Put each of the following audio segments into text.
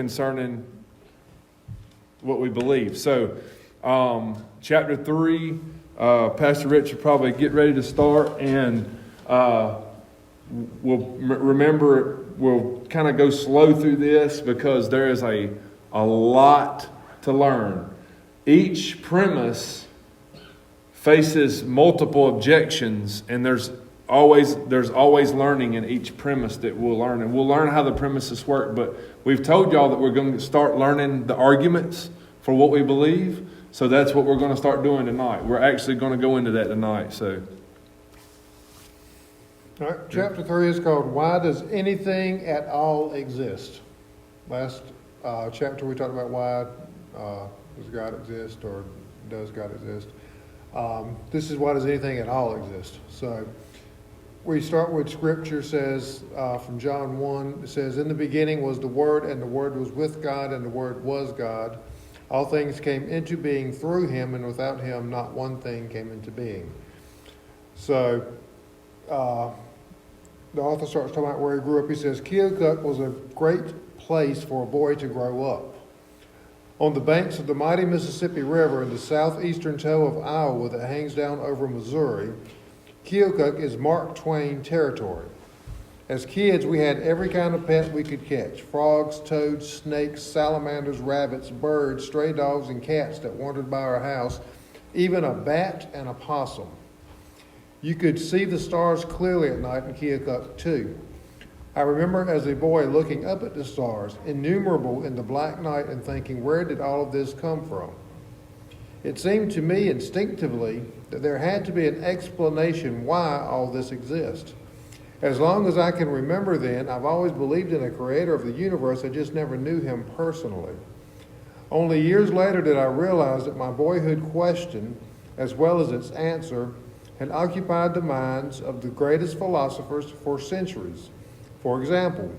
concerning what we believe. So, chapter 3, Pastor Rich will probably get ready to start, and we'll kind of go slow through this because there is a lot to learn. Each premise faces multiple objections, and there's always learning in each premise that we'll learn, and we'll learn how the premises work. But we've told y'all that we're going to start learning the arguments for what we believe, so that's what we're going to start doing tonight. We're actually going to go into that tonight. So, all right, chapter 3 is called "Why Does Anything at All Exist?" Last chapter we talked about why does God exist, or does God exist? This is why does anything at all exist? So we start with scripture. Says from John 1, it says, "In the beginning was the Word, and the Word was with God, and the Word was God. All things came into being through him, and without him not one thing came into being." So the author starts talking about where he grew up. He says, "Keokuk was a great place for a boy to grow up. On the banks of the mighty Mississippi River in the southeastern toe of Iowa that hangs down over Missouri, Keokuk is Mark Twain territory. As kids, we had every kind of pet we could catch: frogs, toads, snakes, salamanders, rabbits, birds, stray dogs, and cats that wandered by our house, even a bat and a possum. You could see the stars clearly at night in Keokuk, too. I remember as a boy looking up at the stars, innumerable in the black night, and thinking, where did all of this come from? It seemed to me instinctively that there had to be an explanation why all this exists. As long as I can remember then, I've always believed in a creator of the universe. I just never knew him personally. Only years later did I realize that my boyhood question, as well as its answer, had occupied the minds of the greatest philosophers for centuries. For example,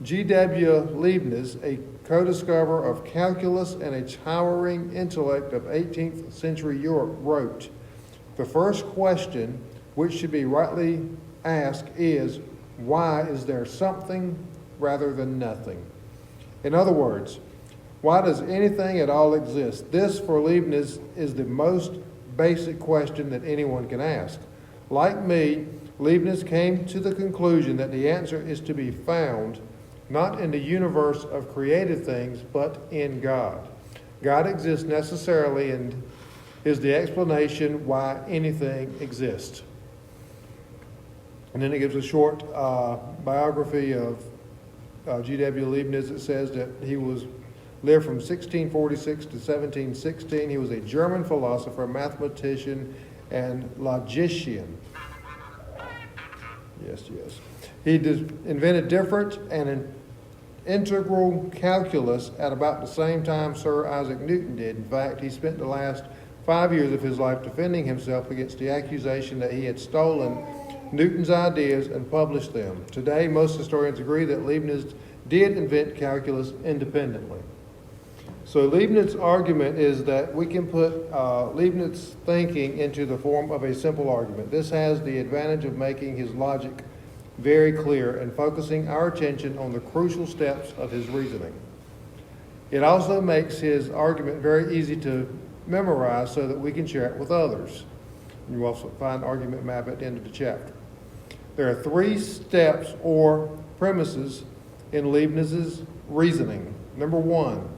G.W. Leibniz, a co-discoverer of calculus and a towering intellect of 18th century Europe, wrote, "The first question which should be rightly asked is, why is there something rather than nothing?" In other words, why does anything at all exist? This, for Leibniz, is the most basic question that anyone can ask. Like me, Leibniz came to the conclusion that the answer is to be found not in the universe of created things, but in God. God exists necessarily and is the explanation why anything exists. And then it gives a short biography of G.W. Leibniz. It says that he lived from 1646 to 1716. He was a German philosopher, mathematician, and logician. Yes. He invented difference and integral calculus at about the same time Sir Isaac Newton did. In fact, he spent the last 5 years of his life defending himself against the accusation that he had stolen Newton's ideas and published them. Today, most historians agree that Leibniz did invent calculus independently. So Leibniz's argument is that we can put Leibniz's thinking into the form of a simple argument. This has the advantage of making his logic very clear and focusing our attention on the crucial steps of his reasoning. It also makes his argument very easy to memorize so that we can share it with others. You also find argument map at the end of the chapter. There are 3 steps or premises in Leibniz's reasoning. Number 1,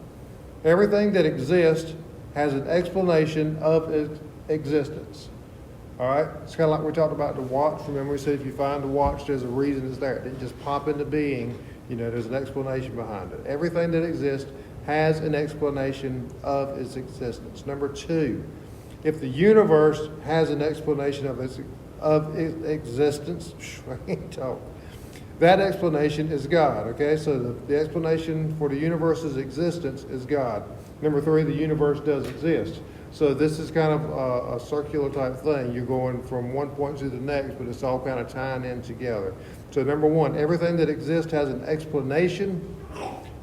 everything that exists has an explanation of its existence. All right? It's kind of like we talked about the watch. Remember we said if you find the watch, there's a reason it's there. It didn't just pop into being. There's an explanation behind it. Everything that exists has an explanation of its existence. Number 2, if the universe has an explanation of its existence, that explanation is God, okay? So the explanation for the universe's existence is God. Number 3, the universe does exist. So this is kind of a circular type thing. You're going from one point to the next, but it's all kind of tying in together. So number 1, everything that exists has an explanation.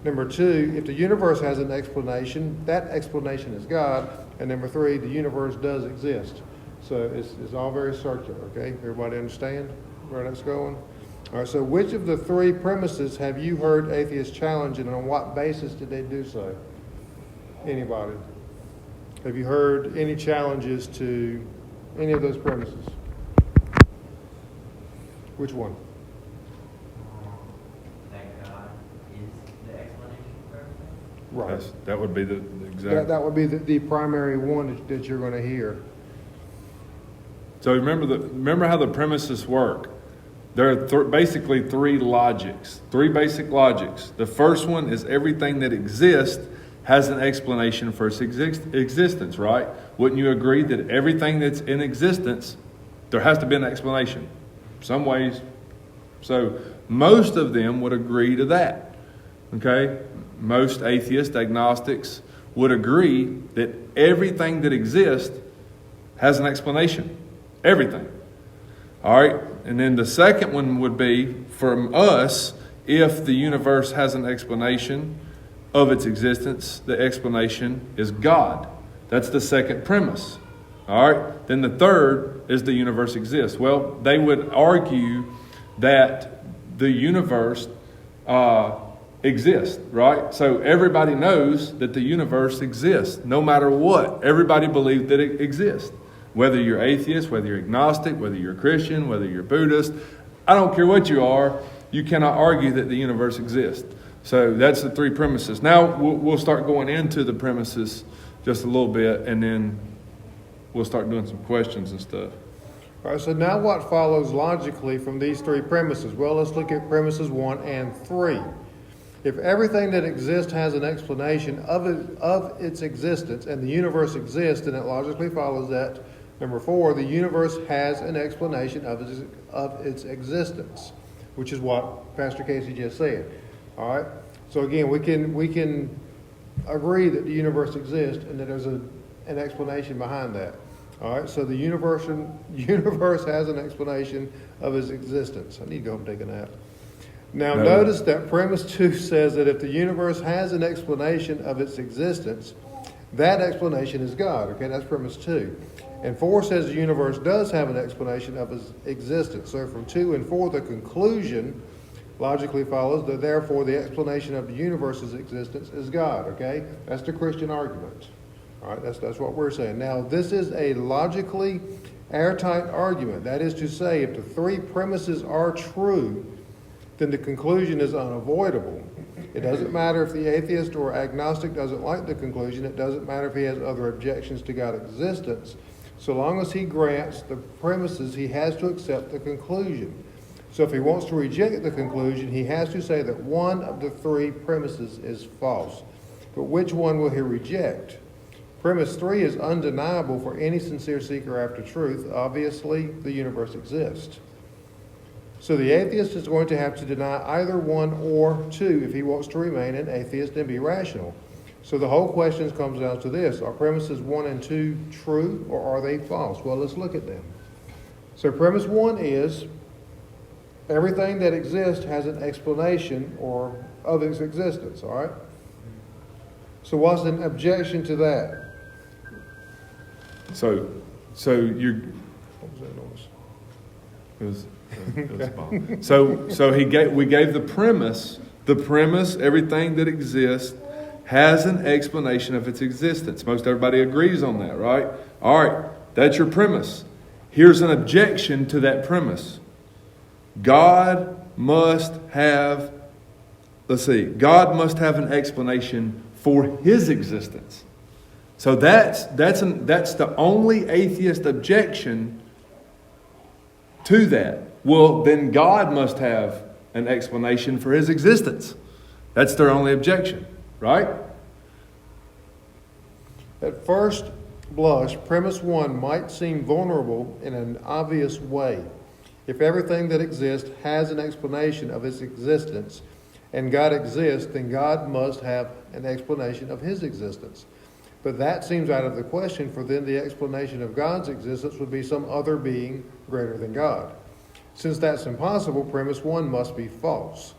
Number 2, if the universe has an explanation, that explanation is God. And number 3, the universe does exist. So it's all very circular, okay? Everybody understand where that's going? All right, so which of the three premises have you heard atheists challenge, and on what basis did they do so? Anybody? Have you heard any challenges to any of those premises? Which one? That God is the explanation for everything? Right. That would be the exact. That would be the primary one that you're going to hear. So remember how the premises work. There are basically three basic logics. The first one is everything that exists has an explanation for its existence, right? Wouldn't you agree that everything that's in existence, there has to be an explanation? Some ways. So most of them would agree to that. Okay? Most atheists, agnostics would agree that everything that exists has an explanation. Everything. All right? And then the second one would be, from us, if the universe has an explanation of its existence, the explanation is God. That's the second premise. All right? Then the third is the universe exists. Well, they would argue that the universe exists, right? So everybody knows that the universe exists, no matter what. Everybody believes that it exists. Whether you're atheist, whether you're agnostic, whether you're Christian, whether you're Buddhist, I don't care what you are, you cannot argue that the universe exists. So that's the three premises. Now we'll start going into the premises just a little bit, and then we'll start doing some questions and stuff. All right, so now what follows logically from these three premises? Well, let's look at premises 1 and 3. If everything that exists has an explanation of its existence, and the universe exists, then it logically follows that, number 4, the universe has an explanation of its existence, which is what Pastor Casey just said. All right. So again, we can agree that the universe exists and that there's an explanation behind that. All right. So the universe has an explanation of its existence. I need to go home and take a nap. Now notice that premise 2 says that if the universe has an explanation of its existence, that explanation is God. Okay, that's premise 2. And 4 says the universe does have an explanation of its existence. So from 2 and 4, the conclusion logically follows that therefore the explanation of the universe's existence is God. Okay, that's the Christian argument. All right, that's what we're saying. Now this is a logically airtight argument. That is to say, if the three premises are true, then the conclusion is unavoidable. It doesn't matter if the atheist or agnostic doesn't like the conclusion. It doesn't matter if he has other objections to God's existence. So long as he grants the premises, he has to accept the conclusion. So if he wants to reject the conclusion, he has to say that one of the three premises is false. But which one will he reject? Premise 3 is undeniable for any sincere seeker after truth. Obviously, the universe exists. So the atheist is going to have to deny either 1 or 2 if he wants to remain an atheist and be rational. So the whole question comes down to this. Are premises 1 and 2 true, or are they false? Well, let's look at them. So premise 1 is everything that exists has an explanation or of its existence, all right? So what's an objection to that? So you're... What was that noise? It was a bomb. So we gave the premise. The premise, everything that exists, has an explanation of its existence. Most everybody agrees on that, right? All right, that's your premise. Here's an objection to that premise. God must have an explanation for his existence. So that's the only atheist objection to that. Well, then God must have an explanation for his existence. That's their only objection, right? At first blush, premise 1 might seem vulnerable in an obvious way. If everything that exists has an explanation of its existence, and God exists, then God must have an explanation of his existence. But that seems out of the question, for then the explanation of God's existence would be some other being greater than God. Since that's impossible, premise 1 must be false.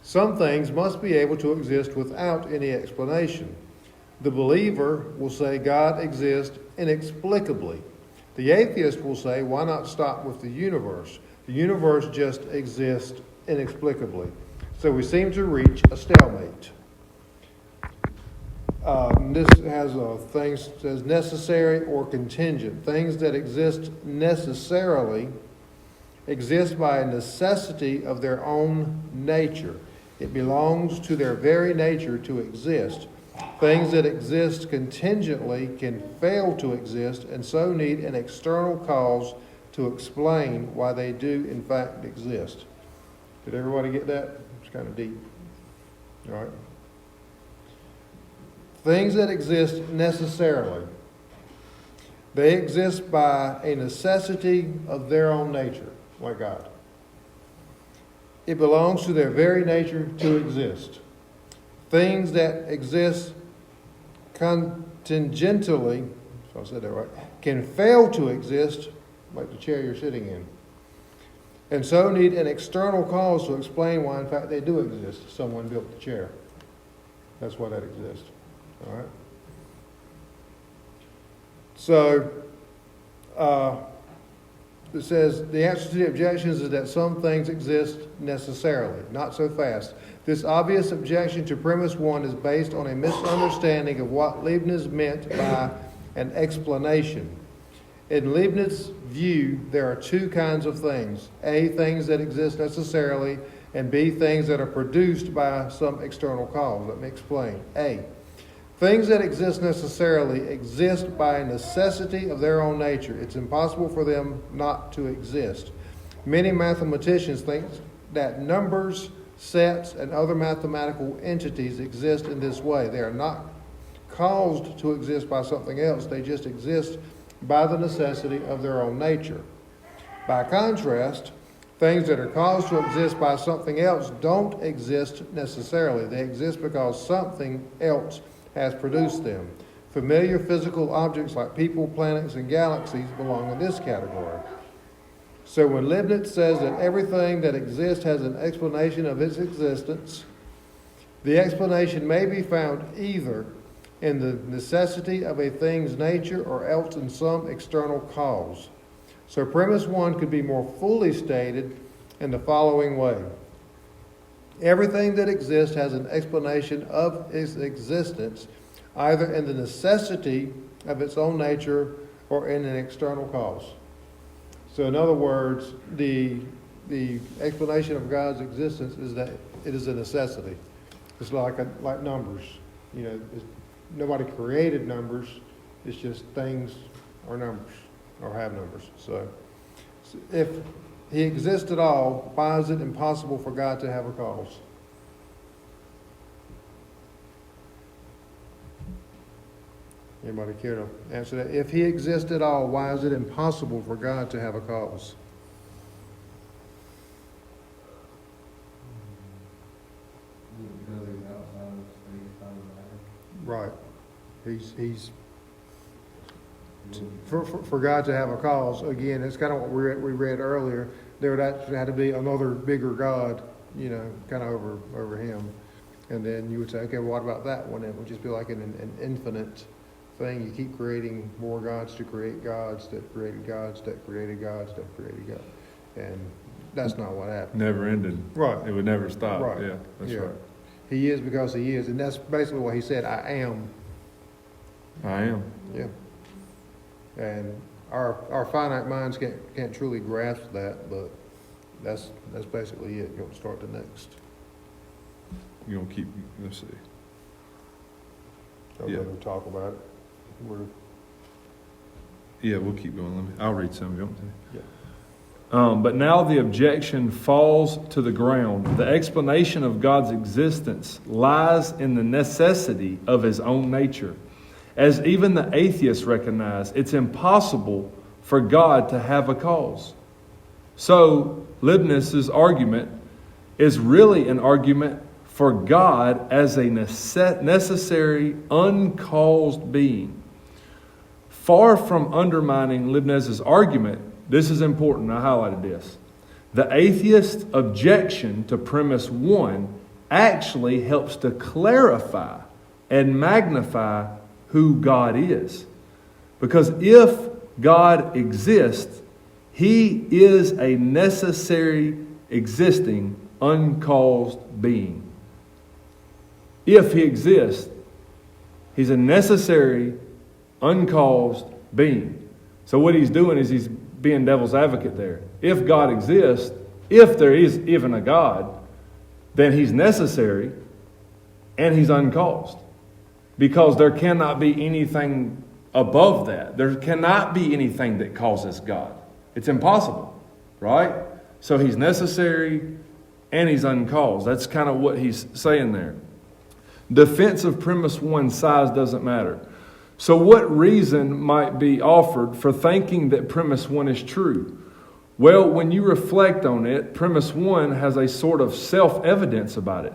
Some things must be able to exist without any explanation. The believer will say God exists inexplicably. The atheist will say, why not stop with the universe? The universe just exists inexplicably. So we seem to reach a stalemate. This has things as necessary or contingent. Things that exist necessarily exist by a necessity of their own nature. It belongs to their very nature to exist. Things that exist contingently can fail to exist and so need an external cause to explain why they do in fact exist. Did everybody get that? It's kind of deep. All right. Things that exist necessarily. They exist by a necessity of their own nature, like God. It belongs to their very nature to exist. Things that exist contingently, if I said that right, can fail to exist, like the chair you're sitting in, and so need an external cause to explain why, in fact, they do exist. Someone built the chair. That's why that exists. All right? So, it says the answer to the objections is that some things exist necessarily, not so fast. This obvious objection to premise 1 is based on a misunderstanding of what Leibniz meant by an explanation. In Leibniz's view, there are two kinds of things. A, things that exist necessarily, and B, things that are produced by some external cause. Let me explain. A, things that exist necessarily exist by a necessity of their own nature. It's impossible for them not to exist. Many mathematicians think that numbers, sets, and other mathematical entities exist in this way. They are not caused to exist by something else. They just exist by the necessity of their own nature. By contrast, things that are caused to exist by something else don't exist necessarily. They exist because something else has produced them. Familiar physical objects like people, planets, and galaxies belong in this category. So when Leibniz says that everything that exists has an explanation of its existence, the explanation may be found either in the necessity of a thing's nature or else in some external cause. So premise 1 could be more fully stated in the following way. Everything that exists has an explanation of its existence, either in the necessity of its own nature or in an external cause. So in other words, the explanation of God's existence is that it is a necessity. It's like numbers. You know, nobody created numbers. It's just things are numbers or have numbers. So if he exists at all, why is it impossible for God to have a cause? Anybody care to answer that? If he exists at all, why is it impossible for God to have a cause? Because he's outside of space, time, and matter. Right. He's for God to have a cause. Again, it's kind of what we read earlier. There would actually have to be another bigger God, you know, kind of over him. And then you would say, okay, well, what about that one? It would just be like an infinite thing. You keep creating more gods to create gods that created gods that created gods that created gods. And that's not what happened. Never ended. Right. It would never stop. Right. Yeah, that's right. He is because he is. And that's basically what he said, I am. I am. Yeah. And our finite minds can't truly grasp that, but that's basically it. You want to start the next. You're going to keep, let's see. Okay, Yeah. we'll talk about it. Yeah, we'll keep going. I'll read some if you want to. Yeah. But now the objection falls to the ground. The explanation of God's existence lies in the necessity of his own nature. As even the atheists recognize, it's impossible for God to have a cause. So Leibniz's argument is really an argument for God as a necessary, uncaused being. Far from undermining Leibniz's argument, this is important, I highlighted this. The atheist's objection to premise 1 actually helps to clarify and magnify who God is. Because if God exists, He is a necessary, existing, uncaused being. If he exists, he's a necessary, uncaused being. So what he's doing is he's being devil's advocate there. If God exists, if there is even a God, then he's necessary and he's uncaused. Because there cannot be anything above that. There cannot be anything that causes God. It's impossible, right? So he's necessary and he's uncaused. That's kind of what he's saying there. Defense of premise 1, size doesn't matter. So what reason might be offered for thinking that premise 1 is true? Well, when you reflect on it, premise 1 has a sort of self-evidence about it.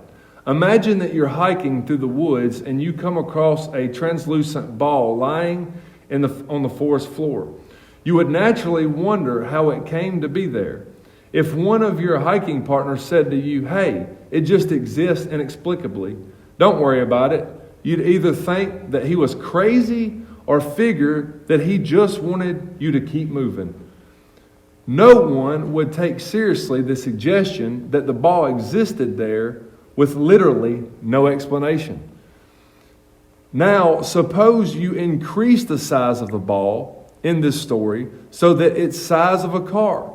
Imagine that you're hiking through the woods and you come across a translucent ball lying on the forest floor. You would naturally wonder how it came to be there. If one of your hiking partners said to you, "Hey, it just exists inexplicably, don't worry about it," you'd either think that he was crazy or figure that he just wanted you to keep moving. No one would take seriously the suggestion that the ball existed there with literally no explanation. Now, suppose you increase the size of the ball in this story so that it's size of a car.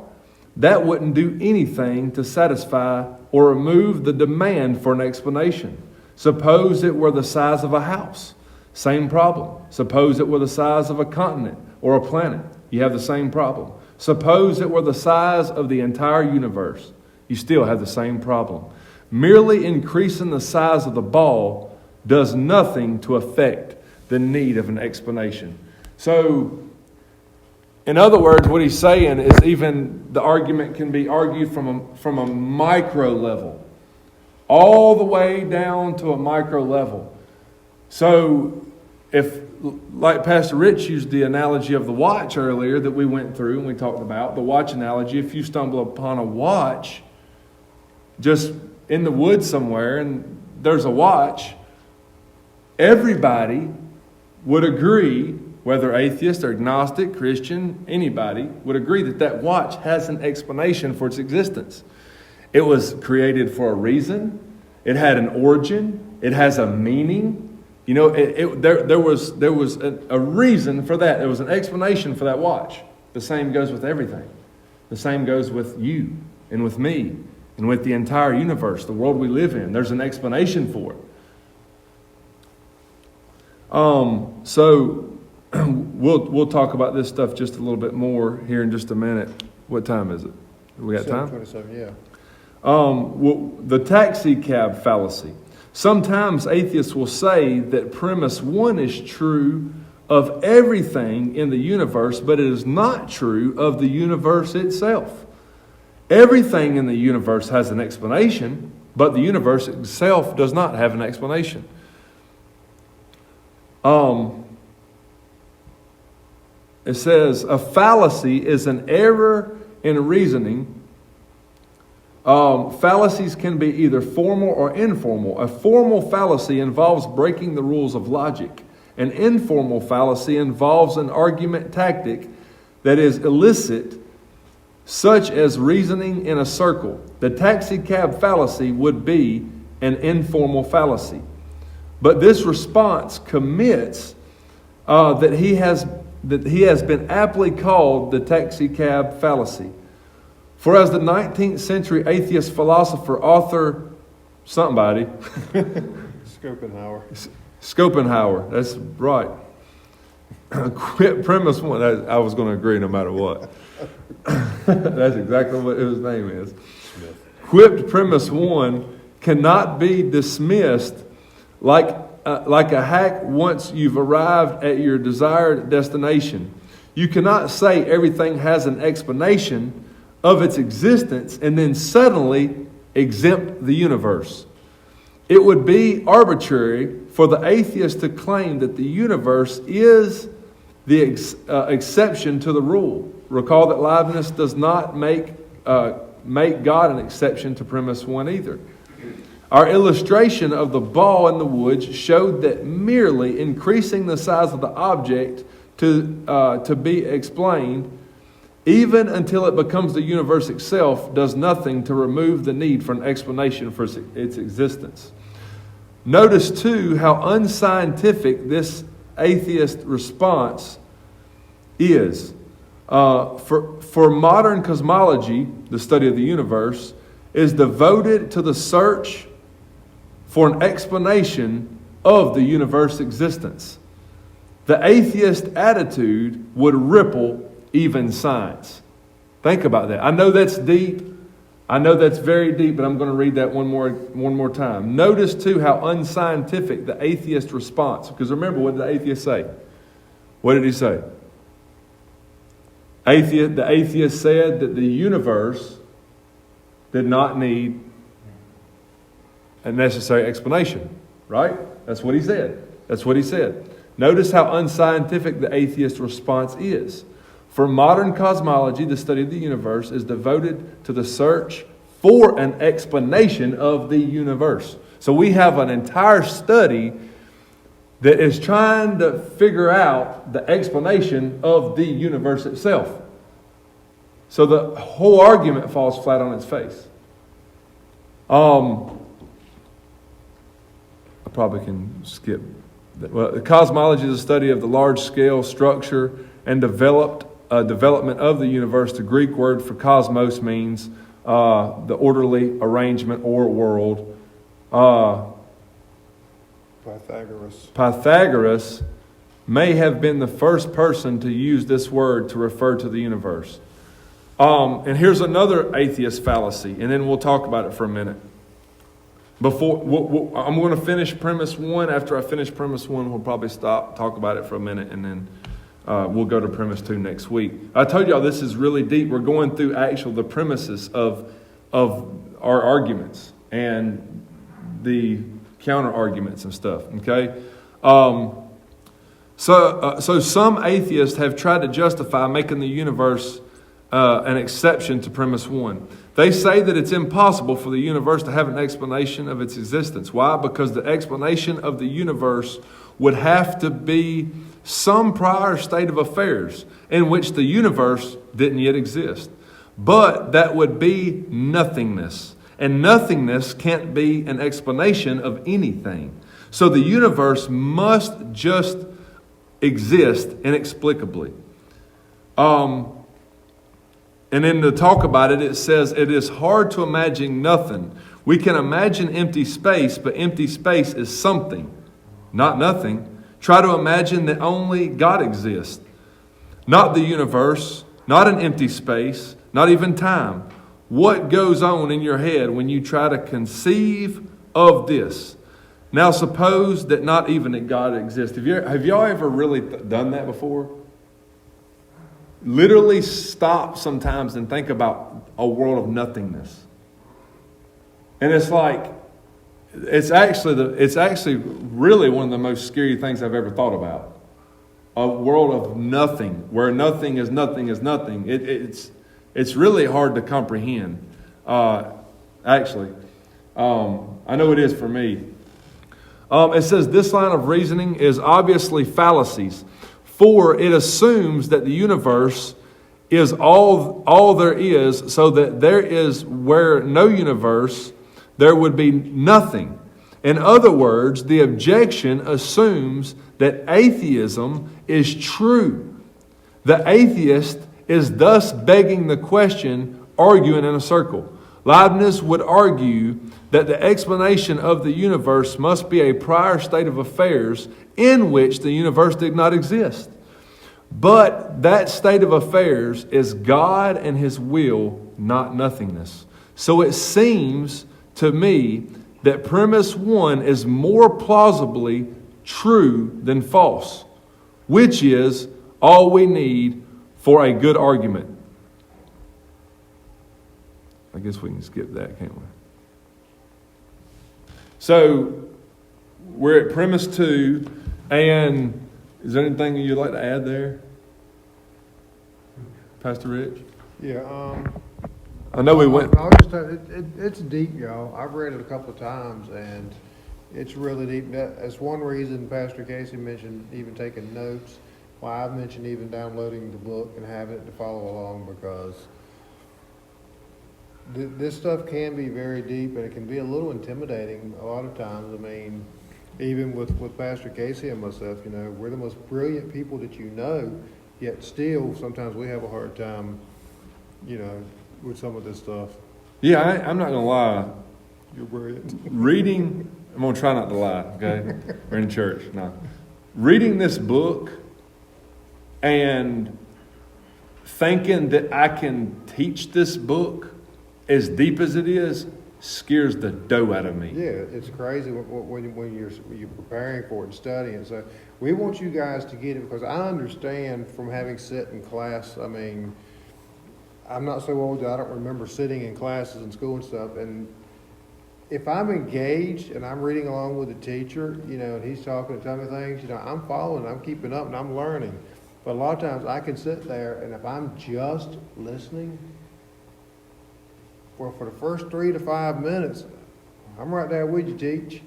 That wouldn't do anything to satisfy or remove the demand for an explanation. Suppose it were the size of a house. Same problem. Suppose it were the size of a continent or a planet. You have the same problem. Suppose it were the size of the entire universe. You still have the same problem. Merely increasing the size of the ball does nothing to affect the need of an explanation. So, in other words, what he's saying is even the argument can be argued from a micro level, all the way down to a micro level. So, if, like Pastor Rich used the analogy of the watch earlier that we went through and we talked about, the watch analogy, if you stumble upon a watch just in the woods somewhere and there's a watch, everybody would agree, whether atheist or agnostic, Christian, anybody would agree that that watch has an explanation for its existence. It was created for a reason. It had an origin. It has a meaning. You know, there was a reason for that. There was an explanation for that watch. The same goes with everything. The same goes with you and with me and with the entire universe, the world we live in. There's an explanation for it. So we'll talk about this stuff just a little bit more here in just a minute. What time is it? We got time? 7:27, yeah. The taxi cab fallacy. Sometimes atheists will say that premise 1 is true of everything in the universe, but it is not true of the universe itself. Everything in the universe has an explanation, but the universe itself does not have an explanation. It says, a fallacy is an error in reasoning. Fallacies can be either formal or informal. A formal fallacy involves breaking the rules of logic. An informal fallacy involves an argument tactic that is illicit, such as reasoning in a circle. The taxi cab fallacy would be an informal fallacy. But this response commits that he has been aptly called the taxi cab fallacy. For as the 19th century atheist philosopher, author, somebody, Schopenhauer, that's right. Quit premise 1. I was going to agree no matter what. That's exactly what his name is. Smith. Quit premise 1 cannot be dismissed like a hack once you've arrived at your desired destination. You cannot say everything has an explanation of its existence and then suddenly exempt the universe. It would be arbitrary for the atheist to claim that the universe is the exception to the rule. Recall that Leibniz does not make God an exception to premise 1 either. Our illustration of the ball in the woods showed that merely increasing the size of the object to be explained even until it becomes the universe itself, does nothing to remove the need for an explanation for its existence. Notice, too, how unscientific this atheist response is. For modern cosmology, the study of the universe, is devoted to the search for an explanation of the universe's existence. The atheist attitude would ripple even science. Think about that. I know that's deep. I know that's very deep, but I'm going to read that one more time. Notice, too, how unscientific the atheist response. Because remember, what did the atheist say? What did he say? The atheist said that the universe did not need a necessary explanation. Right? That's what he said. That's what he said. Notice how unscientific the atheist response is. For modern cosmology, the study of the universe is devoted to the search for an explanation of the universe. So we have an entire study that is trying to figure out the explanation of the universe itself. So the whole argument falls flat on its face. I probably can skip that. Well, the cosmology is a study of the large-scale structure and development of the universe. The Greek word for cosmos means the orderly arrangement or world. Pythagoras may have been the first person to use this word to refer to the universe. And here's another atheist fallacy, and then we'll talk about it for a minute. I'm going to finish premise one. After I finish premise one, we'll probably talk about it for a minute, and then we'll go to premise 2 next week. I told y'all this is really deep. We're going through the premises of our arguments and the counter arguments and stuff. Okay, so some atheists have tried to justify making the universe an exception to premise 1. They say that it's impossible for the universe to have an explanation of its existence. Why? Because the explanation of the universe would have to be some prior state of affairs in which the universe didn't yet exist. But that would be nothingness. And nothingness can't be an explanation of anything. So the universe must just exist inexplicably. And then to talk about it, it says, it is hard to imagine nothing. We can imagine empty space, but empty space is something, not nothing. Try to imagine that only God exists. Not the universe, not an empty space, not even time. What goes on in your head when you try to conceive of this? Now suppose that not even that God exists. Have y'all ever really done that before? Literally stop sometimes and think about a world of nothingness. And it's like, it's actually really one of the most scary things I've ever thought about. A world of nothing, where nothing is nothing is nothing. It's really hard to comprehend. Actually, I know it is for me. It says this line of reasoning is obviously fallacies. For it assumes that the universe is all there is, so that there is where no universe, there would be nothing. In other words, the objection assumes that atheism is true. The atheist is thus begging the question, arguing in a circle. Leibniz would argue that the explanation of the universe must be a prior state of affairs in which the universe did not exist. But that state of affairs is God and His will, not nothingness. So it seems to me that premise 1 is more plausibly true than false, which is all we need for a good argument. I guess we can skip that, can't we? So we're at premise 2, and is there anything you'd like to add there, Pastor Rich? Yeah. I know we went. It's deep, y'all. I've read it a couple of times, and it's really deep. That's one reason Pastor Casey mentioned even taking notes. why I've mentioned even downloading the book and having it to follow along, because this stuff can be very deep and it can be a little intimidating a lot of times. I mean, even with Pastor Casey and myself, you know, we're the most brilliant people that you know, yet still sometimes we have a hard time, you know, with some of this stuff. Yeah, I'm not going to lie. You're brilliant. Reading, I'm going to try not to lie, okay? We're in church. No. Reading this book and thinking that I can teach this book as deep as it is scares the dough out of me. Yeah, it's crazy when you're preparing for it and studying. So we want you guys to get it, because I understand from having sat in class. I mean, I'm not so old that I don't remember sitting in classes in school and stuff. And if I'm engaged and I'm reading along with the teacher, you know, and he's talking and telling me things, you know, I'm following, I'm keeping up, and I'm learning. But a lot of times I can sit there, and if I'm just listening, well, for the first 3 to 5 minutes, I'm right there with you, teach.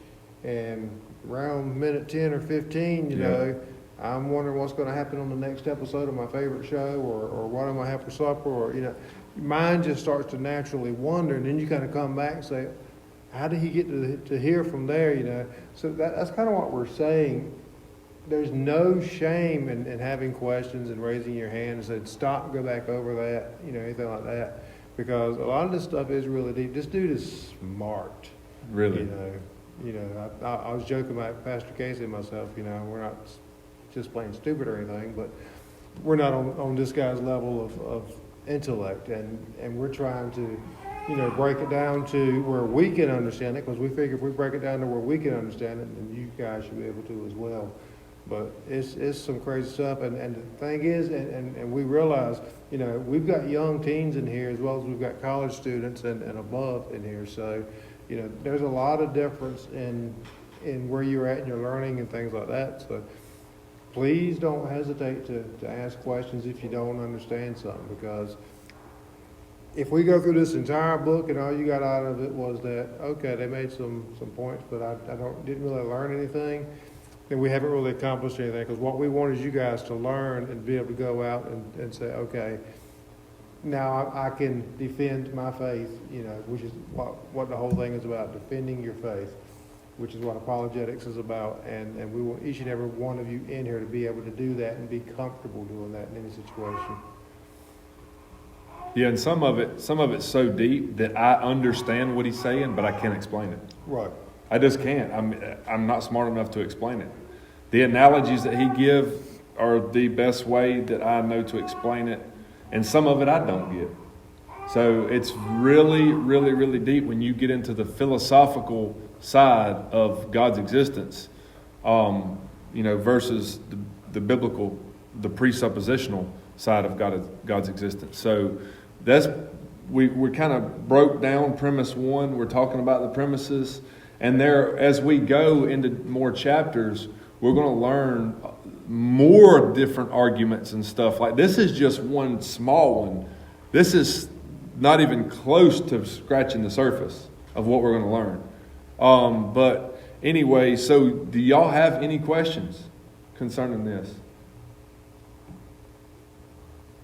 And around minute 10 or 15, you know, I'm wondering what's going to happen on the next episode of my favorite show, or what am I have for supper, or, you know, your mind just starts to naturally wander, and then you kind of come back and say, how did he get to hear from there, you know? So that's kind of what we're saying. There's no shame in having questions and raising your hand and saying, stop, go back over that, you know, anything like that. Because a lot of this stuff is really deep. This dude is smart. Really? You know, I was joking about Pastor Casey and myself, you know, we're not just plain stupid or anything, but we're not on this guy's level of intellect. And we're trying to, you know, break it down to where we can understand it, because we figure if we break it down to where we can understand it, then you guys should be able to as well. But it's some crazy stuff, and the thing is, and we realize, you know, we've got young teens in here as well as we've got college students and above in here. So, you know, there's a lot of difference in where you're at in your learning and things like that. So please don't hesitate to ask questions if you don't understand something, because if we go through this entire book and all you got out of it was that, okay, they made some points, but I didn't really learn anything, then we haven't really accomplished anything. Because what we want is you guys to learn and be able to go out and say, okay, now I can defend my faith, you know, which is what the whole thing is about, defending your faith, which is what apologetics is about. And we want each and every one of you in here to be able to do that and be comfortable doing that in any situation. Yeah, and some of it's so deep that I understand what he's saying, but I can't explain it. Right. I just can't. I'm not smart enough to explain it. The analogies that he gives are the best way that I know to explain it, and some of it I don't get. So it's really, really, really deep when you get into the philosophical side of God's existence, you know, versus the biblical, the presuppositional side of God's existence. So we kind of broke down premise one. We're talking about the premises. And there, as we go into more chapters, we're going to learn more different arguments and stuff. Like, this is just one small one. This is not even close to scratching the surface of what we're going to learn. But anyway, so do y'all have any questions concerning this?